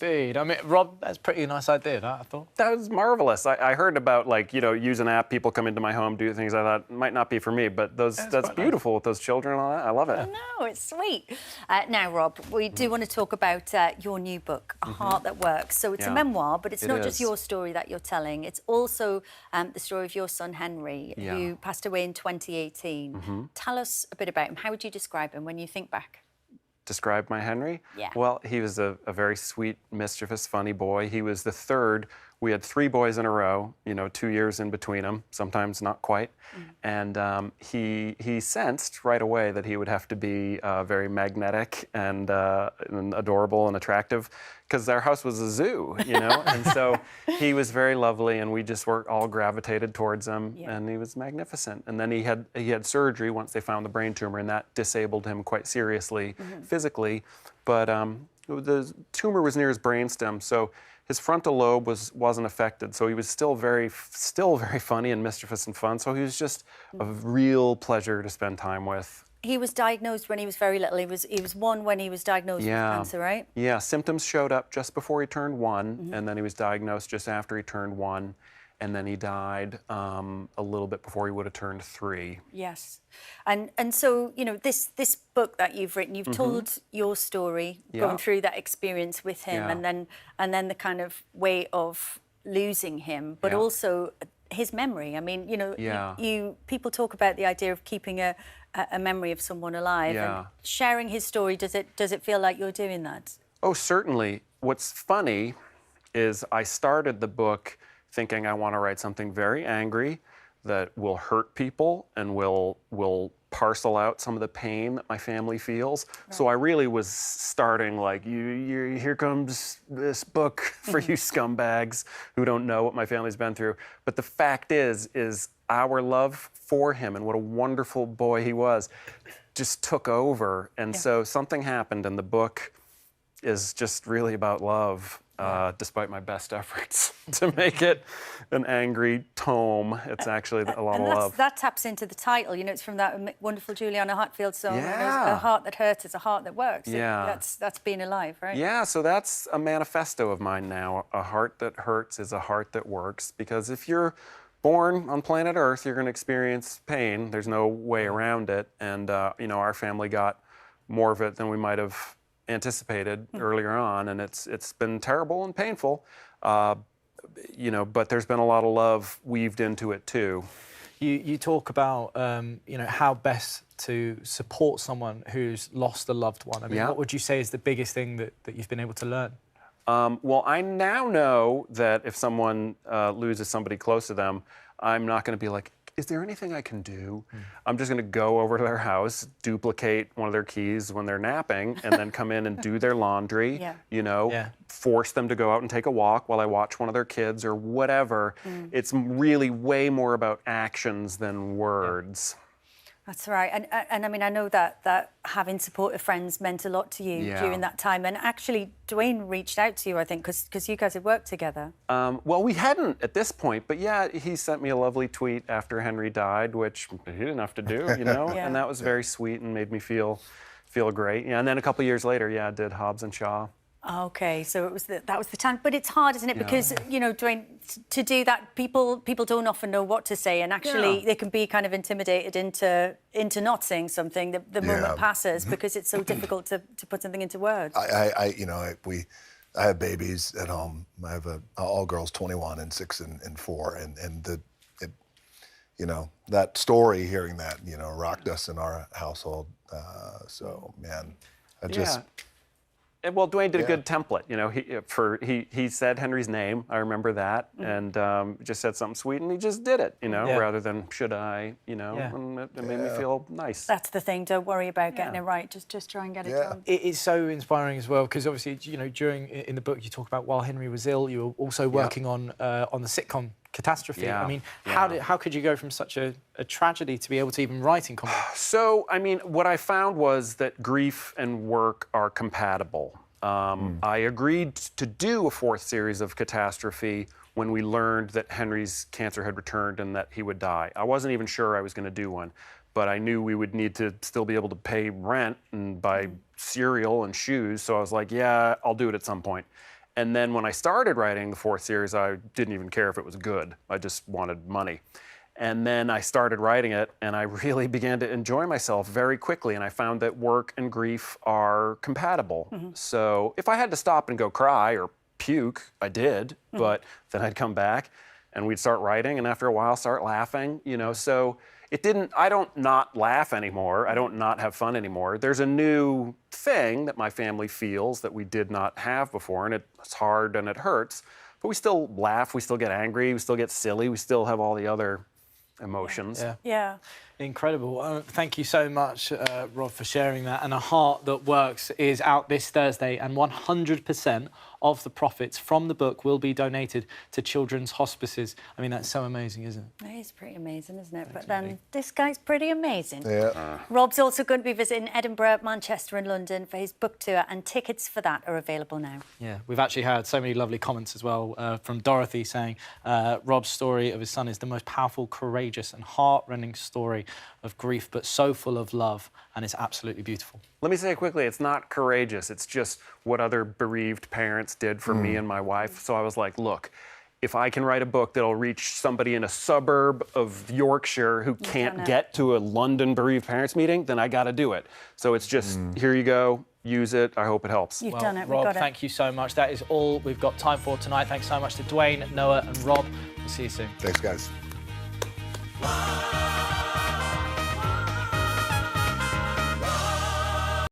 Indeed. I mean, Rob, that's a pretty nice idea, I thought. That was marvelous. I heard about, like, you know, use an app, people come into my home, do things I thought might not be for me, but that's beautiful with those children and all that. I love it. No, it's sweet. Now, Rob, we do want to talk about your new book, A Heart That Works. So it's a memoir, but it's not just your story that you're telling. It's also the story of your son, Henry, who passed away in 2018. Tell us a bit about him. How would you describe him when you think back? Describe my Henry? Yeah. Well, he was a very sweet, mischievous, funny boy. He was the third. We had 3 boys in a row, you know, 2 years in between them, sometimes not quite. And he sensed right away that he would have to be very magnetic and adorable and attractive, because our house was a zoo, you know? And so he was very lovely, and we just were all gravitated towards him, and he was magnificent. And then he had surgery once they found the brain tumor, and that disabled him quite seriously physically. But the tumor was near his brainstem, so his frontal lobe wasn't affected, so he was still very funny and mischievous and fun. So he was just a real pleasure to spend time with. He was diagnosed when he was very little. He was 1 when he was diagnosed with cancer, right? Yeah, symptoms showed up just before he turned 1, and then he was diagnosed just after he turned 1, and then he died a little bit before he would have turned 3. Yes, and so, you know, this book that you've written, you've told your story, going through that experience with him, and then the kind of way of losing him, but also his memory. I mean, you know, people talk about the idea of keeping a memory of someone alive, and sharing his story. Does it feel like you're doing that? Oh, certainly. What's funny is I started the book thinking I want to write something very angry that will hurt people and will parcel out some of the pain that my family feels. Right. So I really was starting like, here comes this book for you scumbags who don't know what my family's been through. But the fact is our love for him and what a wonderful boy he was just took over. And so something happened, and the book is just really about love. Despite my best efforts to make it an angry tome, it's actually a lot of love. That taps into the title. You know, it's from that wonderful Juliana Hatfield song. A heart that hurts is a heart that works. That's being alive, right? Yeah, so that's a manifesto of mine now. A heart that hurts is a heart that works. Because if you're born on planet Earth, you're going to experience pain. There's no way around it. And, you know, our family got more of it than we might have anticipated earlier on, and it's been terrible and painful, you know, but there's been a lot of love weaved into it too. You talk about you know, how best to support someone who's lost a loved one. I mean, what would you say is the biggest thing that you've been able to learn? Well, I now know that if someone loses somebody close to them, I'm not going to be like, is there anything I can do? I'm just going to go over to their house, duplicate one of their keys when they're napping, and then come in and do their laundry, you know, force them to go out and take a walk while I watch one of their kids or whatever. It's really way more about actions than words. That's right. And I mean, I know that having supportive friends meant a lot to you during that time. And actually, Dwayne reached out to you, I think, because you guys had worked together. Well, we hadn't at this point, but yeah, he sent me a lovely tweet after Henry died, which he didn't have to do, you know, and that was very sweet and made me feel great. Yeah, and then a couple years later, I did Hobbs and Shaw. Okay, so that was the time, but it's hard, isn't it? Because you know, Dwayne, to do that, people don't often know what to say, and actually they can be kind of intimidated into not saying something. The moment passes because it's so difficult to put something into words. I have babies at home. I have all girls, 21 and 6 and 4, and you know, that story, hearing that, you know, rocked us in our household. So man, I just. Well, Dwayne did a good template, you know. He said Henry's name, I remember that, and just said something sweet, and he just did it, you know, rather than should I, you know, and it made me feel nice. That's the thing. Don't worry about getting it right. Just try and get it done. It is so inspiring as well, because obviously, you know, in the book you talk about while Henry was ill, you were also working on the sitcom Catastrophe. I mean, how could you go from such a tragedy to be able to even write in comedy? So, I mean, what I found was that grief and work are compatible. I agreed to do a 4th series of Catastrophe when we learned that Henry's cancer had returned and that he would die. I wasn't even sure I was going to do one, but I knew we would need to still be able to pay rent and buy cereal and shoes, so I was like, yeah, I'll do it at some point. And then when I started writing the 4th series, I didn't even care if it was good. I just wanted money. And then I started writing it, and I really began to enjoy myself very quickly, and I found that work and grief are compatible. So if I had to stop and go cry or puke, I did, but then I'd come back and we'd start writing, and after a while start laughing, you know, so I don't not laugh anymore, I don't not have fun anymore. There's a new thing that my family feels that we did not have before, and it's hard and it hurts, but we still laugh, we still get angry, we still get silly, we still have all the other emotions. Yeah. Incredible. Thank you so much, Rob, for sharing that. And A Heart That Works is out this Thursday, and 100% of the profits from the book will be donated to children's hospices. I mean, that's so amazing, isn't it? It is pretty amazing, isn't it? But then this guy's pretty amazing. Yeah. Rob's also going to be visiting Edinburgh, Manchester and London for his book tour, and tickets for that are available now. Yeah, we've actually had so many lovely comments as well from Dorothy saying Rob's story of his son is the most powerful, courageous and heart-rending story of grief, but so full of love, and it's absolutely beautiful. Let me say quickly, it's not courageous, it's just what other bereaved parents did for me and my wife. So I was like, look, if I can write a book that'll reach somebody in a suburb of Yorkshire who can't get to a London bereaved parents meeting, then I gotta do it. So it's just, here you go, use it, I hope it helps. You've done it, Rob, we've got it. thank you so much. That is all we've got time for tonight. Thanks so much to Dwayne, Noah and Rob. We'll see you soon. Thanks, guys.